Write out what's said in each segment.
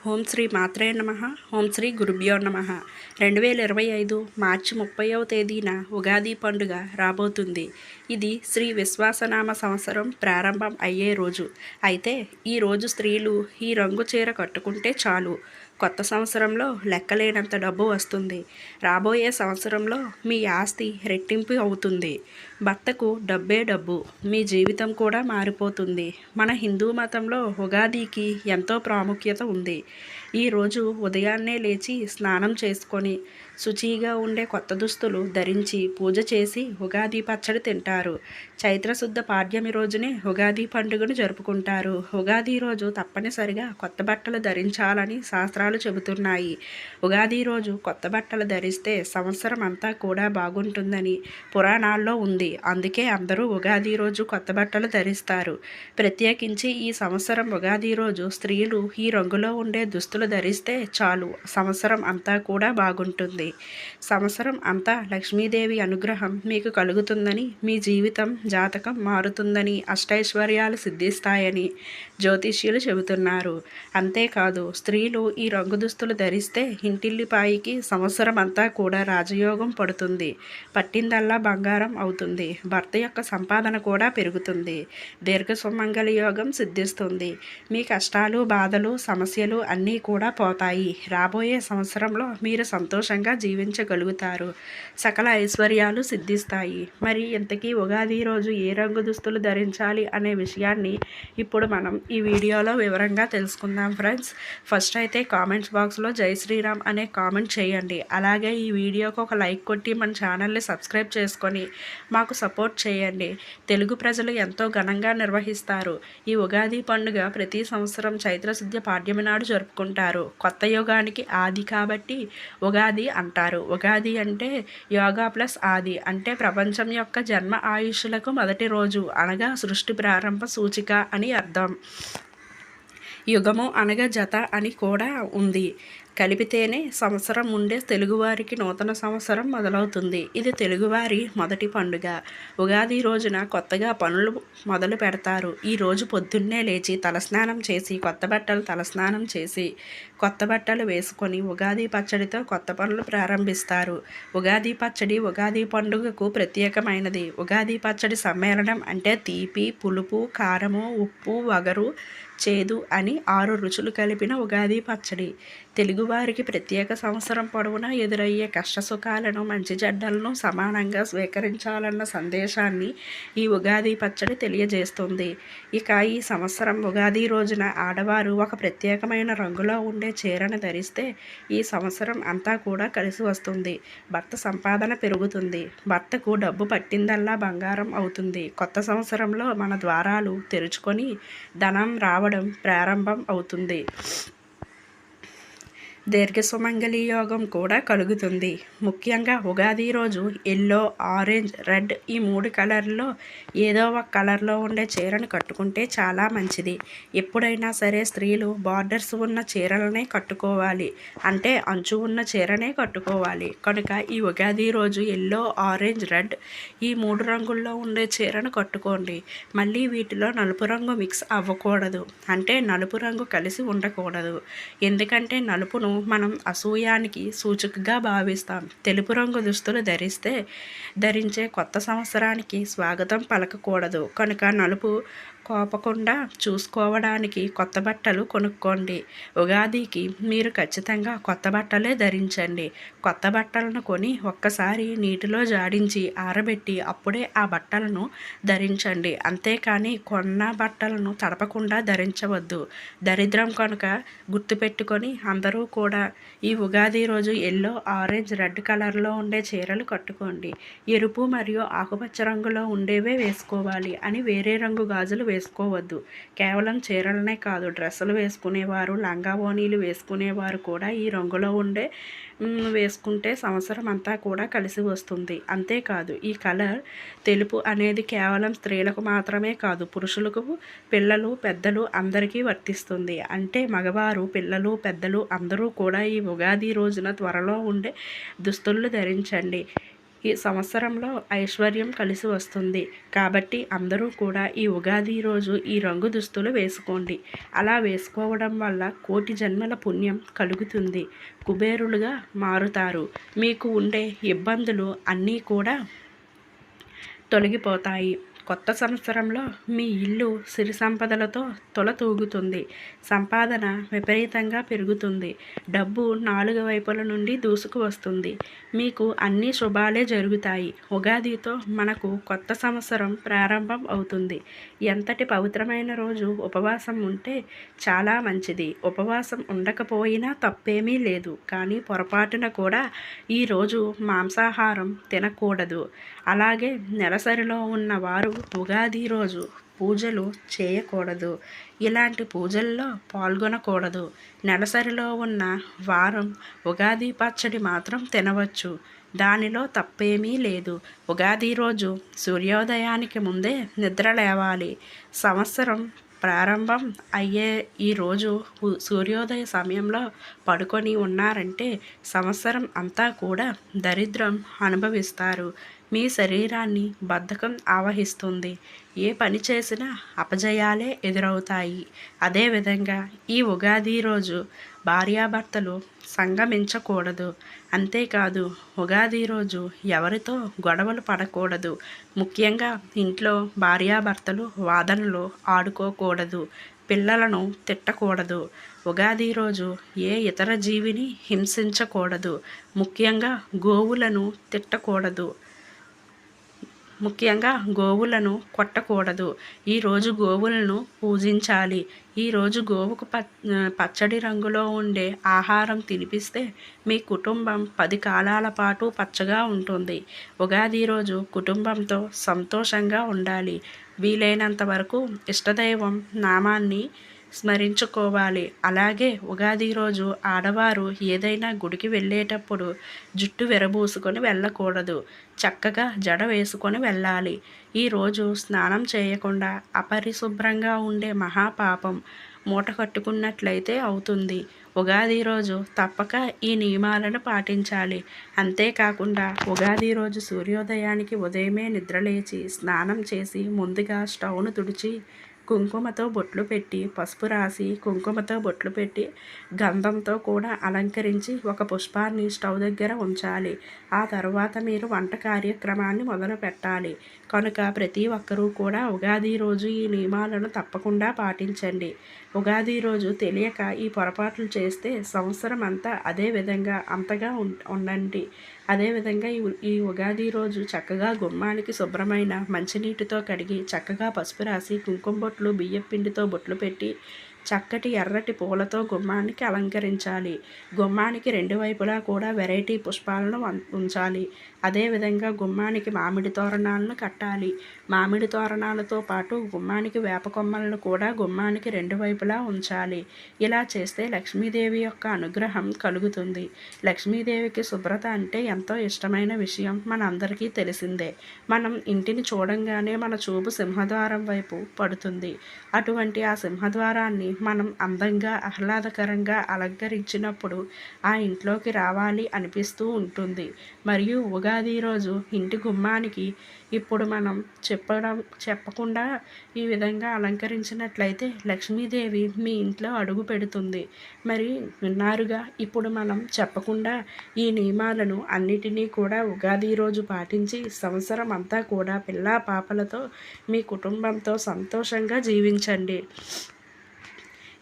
ఓం శ్రీ మాత్రే నమః. ఓం శ్రీ గురుభ్యో నమః. 2025 మార్చి 30వ తేదీన ఉగాది పండుగ రాబోతుంది. ఇది శ్రీ విశ్వాసనామ సంవత్సరం ప్రారంభం అయ్యే రోజు. అయితే ఈరోజు స్త్రీలు ఈ రంగు చీర కట్టుకుంటే చాలు, కొత్త సంవత్సరంలో లెక్కలేనంత డబ్బు వస్తుంది. రాబోయే సంవత్సరంలో మీ ఆస్తి రెట్టింపు అవుతుంది. భర్తకు డబ్బే డబ్బు, మీ జీవితం కూడా మారిపోతుంది. మన హిందూ మతంలో ఉగాదికి ఎంతో ప్రాముఖ్యత ఉంది. ఈరోజు ఉదయాన్నే లేచి స్నానం చేసుకొని శుచిగా ఉండే కొత్త దుస్తులు ధరించి పూజ చేసి ఉగాది పచ్చడి తింటారు. చైత్రశుద్ధ పాడ్యమి రోజునే ఉగాది పండుగను జరుపుకుంటారు. ఉగాది రోజు తప్పనిసరిగా కొత్త బట్టలు ధరించాలని శాస్త్రాలు చెబుతున్నాయి. ఉగాది రోజు కొత్త బట్టలు ధరిస్తే సంవత్సరం అంతా కూడా బాగుంటుందని పురాణాల్లో ఉంది. అందుకే అందరూ ఉగాది రోజు కొత్త బట్టలు ధరిస్తారు. ప్రత్యేకించి ఈ సంవత్సరం ఉగాది రోజు స్త్రీలు ఈ రంగులో ఉండే దుస్తులు ధరిస్తే చాలు, సంవత్సరం అంతా కూడా బాగుంటుంది. సంవత్సరం అంతా లక్ష్మీదేవి అనుగ్రహం మీకు కలుగుతుందని, మీ జీవితం జాతకం మారుతుందని, అష్టైశ్వర్యాలు సిద్ధిస్తాయని జ్యోతిష్యులు చెబుతున్నారు. అంతేకాదు, స్త్రీలు ఈ రంగు దుస్తులు ధరిస్తే ఇంటిల్లిపాయికి సంవత్సరం అంతా కూడా రాజయోగం పడుతుంది. పట్టిందల్లా బంగారం అవుతుంది. భర్త యొక్క సంపాదన కూడా పెరుగుతుంది. దీర్ఘ సుమంగళి యోగం సిద్ధిస్తుంది. మీ కష్టాలు, బాధలు, సమస్యలు అన్నీ కూడా పోతాయి. రాబోయే సంవత్సరంలో మీరు సంతోషంగా జీవించగలుగుతారు. సకల ఐశ్వర్యాలు సిద్ధిస్తాయి. మరి ఇంతకీ ఉగాది రోజు ఏ రంగు దుస్తులు ధరించాలి అనే విషయాన్ని ఇప్పుడు మనం ఈ వీడియోలో వివరంగా తెలుసుకుందాం ఫ్రెండ్స్. ఫస్ట్ అయితే కామెంట్స్ బాక్స్లో జై శ్రీరామ్ అనే కామెంట్ చేయండి. అలాగే ఈ వీడియోకి ఒక లైక్ కొట్టి మన ఛానల్ని సబ్స్క్రైబ్ చేసుకొని మాకు సపోర్ట్ చేయండి. తెలుగు ప్రజలు ఎంతో ఘనంగా నిర్వహిస్తారు ఈ ఉగాది పండుగ. ప్రతి సంవత్సరం చైత్రశుద్ధ పాడ్యమి నాడు జరుపుకుంటారు. కొత్త యుగానికి ఆది కాబట్టి ఉగాది అంటారు. ఉగాది అంటే యోగా ప్లస్ ఆది, అంటే ప్రపంచం యొక్క జన్మ ఆయుష్లకు మొదటి రోజు అనగా సృష్టి ప్రారంభ సూచిక అని అర్థం. యుగము అనగా జత అని కూడా ఉంది. కలిపితేనే సంవత్సరం ఉండే తెలుగువారికి నూతన సంవత్సరం మొదలవుతుంది. ఇది తెలుగువారి మొదటి పండుగ. ఉగాది రోజున కొత్తగా పనులు మొదలు పెడతారు. ఈ రోజు పొద్దున్నే లేచి తలస్నానం చేసి కొత్త బట్టలు వేసుకొని ఉగాది పచ్చడితో కొత్త పనులు ప్రారంభిస్తారు. ఉగాది పచ్చడి ఉగాది పండుగకు ప్రత్యేకమైనది. ఉగాది పచ్చడి సమ్మేళనం అంటే తీపి, పులుపు, కారము, ఉప్పు, వగరు, చేదు అని 6 రుచులు కలిపిన ఉగాది పచ్చడి. తెలుగువారికి ప్రత్యేక సంవత్సరం పొడవునా ఎదురయ్యే కష్టసుఖాలను, మంచి చెడ్డలను సమానంగా స్వీకరించాలన్న సందేశాన్ని ఈ ఉగాది పచ్చడి తెలియజేస్తుంది. ఇక ఈ సంవత్సరం ఉగాది రోజున ఆడవారు ఒక ప్రత్యేకమైన రంగులో ఉండే చీరను ధరిస్తే ఈ సంవత్సరం అంతా కూడా కలిసి వస్తుంది. భర్త సంపాదన పెరుగుతుంది. భర్తకు డబ్బు పట్టిందల్లా బంగారం అవుతుంది. కొత్త సంవత్సరంలో మన ద్వారాలు తెరుచుకొని ధనం రావడం ప్రారంభం అవుతుంది. దీర్ఘ సుమంగళి యోగం కూడా కలుగుతుంది. ముఖ్యంగా ఉగాది రోజు ఎల్లో, ఆరెంజ్, రెడ్ ఈ 3 కలర్లో ఏదో ఒక కలర్లో ఉండే చీరను కట్టుకుంటే చాలా మంచిది. ఎప్పుడైనా సరే స్త్రీలు బార్డర్స్ ఉన్న చీరలనే కట్టుకోవాలి, అంటే అంచు ఉన్న చీరనే కట్టుకోవాలి. కనుక ఈ ఉగాది రోజు ఎల్లో, ఆరెంజ్, రెడ్ ఈ 3 రంగుల్లో ఉండే చీరను కట్టుకోండి. మళ్ళీ వీటిలో నలుపు రంగు మిక్స్ అవ్వకూడదు, అంటే నలుపు రంగు కలిసి ఉండకూడదు. ఎందుకంటే నలుపును మనం అసూయానికి సూచికగా భావిస్తాం. తెలుపు రంగు దుస్తులు ధరించే కొత్త సంవత్సరానికి స్వాగతం పలకకూడదు. కనుక నలుపు కోపకుండా చూసుకోవడానికి కొత్త బట్టలు కొనుక్కోండి. ఉగాదికి మీరు ఖచ్చితంగా కొత్త బట్టలే ధరించండి. కొత్త బట్టలను కొని ఒక్కసారి నీటిలో జాడించి ఆరబెట్టి అప్పుడే ఆ బట్టలను ధరించండి. అంతేకాని కొన్న బట్టలను తడపకుండా ధరించవద్దు, దరిద్రం. కనుక గుర్తుపెట్టుకొని అందరూ కూడా ఈ ఉగాది రోజు ఎల్లో, ఆరెంజ్, రెడ్ కలర్లో ఉండే చీరలు కట్టుకోండి. ఎరుపు మరియు ఆకుపచ్చ రంగులో ఉండేవే వేసుకోవాలి అని వేరే రంగు గాజులు వేసుకోవద్దు. కేవలం చీరలనే కాదు, డ్రెస్సులు వేసుకునేవారు, లంగా ఓణీలు వేసుకునేవారు కూడా ఈ రంగులో ఉండే వేసుకుంటే సంవత్సరం అంతా కూడా కలిసి వస్తుంది. అంతేకాదు, ఈ కలర్ తెలుపు అనేది కేవలం స్త్రీలకు మాత్రమే కాదు, పురుషులకు, పిల్లలు, పెద్దలు అందరికీ వర్తిస్తుంది. అంటే మగవారు, పిల్లలు, పెద్దలు అందరూ కూడా ఈ ఉగాది రోజున త్వరలో ఉండే దుస్తులు ధరించండి. ఈ సంవత్సరంలో ఐశ్వర్యం కలిసి వస్తుంది. కాబట్టి అందరూ కూడా ఈ ఉగాది రోజు ఈ రంగు దుస్తులు వేసుకోండి. అలా వేసుకోవడం వల్ల కోటి జన్మల పుణ్యం కలుగుతుంది. కుబేరులుగా మారుతారు. మీకు ఉండే ఇబ్బందులు అన్నీ కూడా తొలగిపోతాయి. కొత్త సంవత్సరంలో మీ ఇల్లు సిరి సంపదలతో తొలతూగుతుంది. సంపాదన విపరీతంగా పెరుగుతుంది. డబ్బు నాలుగు వైపుల నుండి దూసుకు వస్తుంది. మీకు అన్ని శుభాలే జరుగుతాయి. ఉగాదితో మనకు కొత్త సంవత్సరం ప్రారంభం అవుతుంది. ఎంతటి పవిత్రమైన రోజు ఉపవాసం ఉంటే చాలా మంచిది. ఉపవాసం ఉండకపోయినా తప్పేమీ లేదు. కానీ పొరపాటున కూడా ఈరోజు మాంసాహారం తినకూడదు. అలాగే నెలసరిలో ఉన్నవారు ఉగాది రోజు పూజలు చేయకూడదు. ఇలాంటి పూజల్లో పాల్గొనకూడదు. నెలసరిలో ఉన్న వారం ఉగాది పచ్చడి మాత్రం తినవచ్చు. దానిలో తప్పేమీ లేదు. ఉగాది రోజు సూర్యోదయానికి ముందే నిద్ర లేవాలి. సంవత్సరం ప్రారంభం అయ్యే ఈరోజు సూర్యోదయ సమయంలో పడుకొని ఉన్నారంటే సంవత్సరం అంతా కూడా దరిద్రం అనుభవిస్తారు. మీ శరీరాన్ని బద్ధకం ఆవహిస్తుంది. ఏ పని చేసినా అపజయాలే ఎదురవుతాయి. అదేవిధంగా ఈ ఉగాది రోజు భార్యాభర్తలు సంగమించకూడదు. అంతేకాదు ఉగాది రోజు ఎవరితో గొడవలు పడకూడదు. ముఖ్యంగా ఇంట్లో భార్యాభర్తలు వాదనలు ఆడుకోకూడదు. పిల్లలను తిట్టకూడదు. ఉగాది రోజు ఏ ఇతర జీవిని హింసించకూడదు. ముఖ్యంగా గోవులను తిట్టకూడదు. ముఖ్యంగా గోవులను కొట్టకూడదు. ఈరోజు గోవులను పూజించాలి. ఈరోజు గోవుకు పచ్చడి రంగులో ఉండే ఆహారం తినిపిస్తే మీ కుటుంబం 10 కాలాల పాటు పచ్చగా ఉంటుంది. ఉగాది రోజు కుటుంబంతో సంతోషంగా ఉండాలి. వీలైనంత వరకు ఇష్టదైవం నామాన్ని స్మరించుకోవాలి. అలాగే ఉగాది రోజు ఆడవారు ఏదైనా గుడికి వెళ్ళేటప్పుడు జుట్టు విరబూసుకొని వెళ్ళకూడదు. చక్కగా జడ వేసుకొని వెళ్ళాలి. ఈరోజు స్నానం చేయకుండా అపరిశుభ్రంగా ఉండే మహాపాపం మూట కట్టుకున్నట్లయితే అవుతుంది. ఉగాది రోజు తప్పక ఈ నియమాలను పాటించాలి. అంతేకాకుండా ఉగాది రోజు సూర్యోదయానికి ఉదయమే నిద్రలేచి స్నానం చేసి ముందుగా స్టవ్ను తుడిచి కుంకుమతో బొట్లు పెట్టి పసుపు రాసి కుంకుమతో బొట్లు పెట్టి గంధంతో కూడా అలంకరించి ఒక పుష్పాన్ని స్టవ్ దగ్గర ఉంచాలి. ఆ తర్వాత మీరు వంట కార్యక్రమాన్ని మొదలు పెట్టాలి. కనుక ప్రతి ఒక్కరూ కూడా ఉగాది రోజు ఈ నియమాలను తప్పకుండా పాటించండి. ఉగాది రోజు తెలియక ఈ పొరపాట్లు చేస్తే సంవత్సరం అంతా అదే విధంగా అంతగా ఉండండి. అదేవిధంగా ఈ ఉగాది రోజు చక్కగా గుమ్మానికి శుభ్రమైన మంచినీటితో కడిగి చక్కగా పసుపు రాసి కుంకుమ బొట్లు బియ్యం పిండితో బొట్లు పెట్టి చక్కటి ఎర్రటి పూలతో గుమ్మానికి అలంకరించాలి. గుమ్మానికి రెండు వైపులా కూడా వెరైటీ పుష్పాలను ఉంచాలి. అదేవిధంగా గుమ్మానికి మామిడి తోరణాలను కట్టాలి. మామిడి తోరణాలతో పాటు గుమ్మానికి వేప కొమ్మలను కూడా గుమ్మానికి రెండు వైపులా ఉంచాలి. ఇలా చేస్తే లక్ష్మీదేవి యొక్క అనుగ్రహం కలుగుతుంది. లక్ష్మీదేవికి శుభ్రత అంటే ఎంతో ఇష్టమైన విషయం మనందరికీ తెలిసిందే. మనం ఇంటిని చూడంగానే మన చూపు సింహద్వారం వైపు పడుతుంది. అటువంటి ఆ సింహద్వారాన్ని మనం అందంగా ఆహ్లాదకరంగా అలంకరించినప్పుడు ఆ ఇంట్లోకి రావాలి అనిపిస్తూ ఉంటుంది. మరియు ఉగాది రోజు ఇంటి గుమ్మానికి ఇప్పుడు మనం చెప్పకుండా ఈ విధంగా అలంకరించినట్లయితే లక్ష్మీదేవి మీ ఇంట్లో అడుగు పెడుతుంది. మరి విన్నారుగా, ఇప్పుడు మనం చెప్పకుండా ఈ నియమాలను అన్నిటినీ కూడా ఉగాది రోజు పాటించి సంవత్సరం అంతా కూడా పిల్లా పాపలతో మీ కుటుంబంతో సంతోషంగా జీవించండి.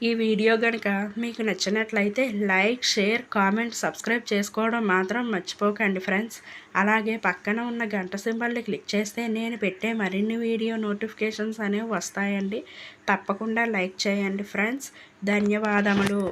ఈ వీడియో కనుక మీకు నచ్చినట్లయితే లైక్, షేర్, కామెంట్, సబ్స్క్రైబ్ చేసుకోవడం మాత్రం మర్చిపోకండి ఫ్రెండ్స్. అలాగే పక్కన ఉన్న గంట సింబల్ని క్లిక్ చేస్తే నేను పెట్టే మరిన్ని వీడియో నోటిఫికేషన్స్ అనేవి వస్తాయండి. తప్పకుండా లైక్ చేయండి ఫ్రెండ్స్. ధన్యవాదములు.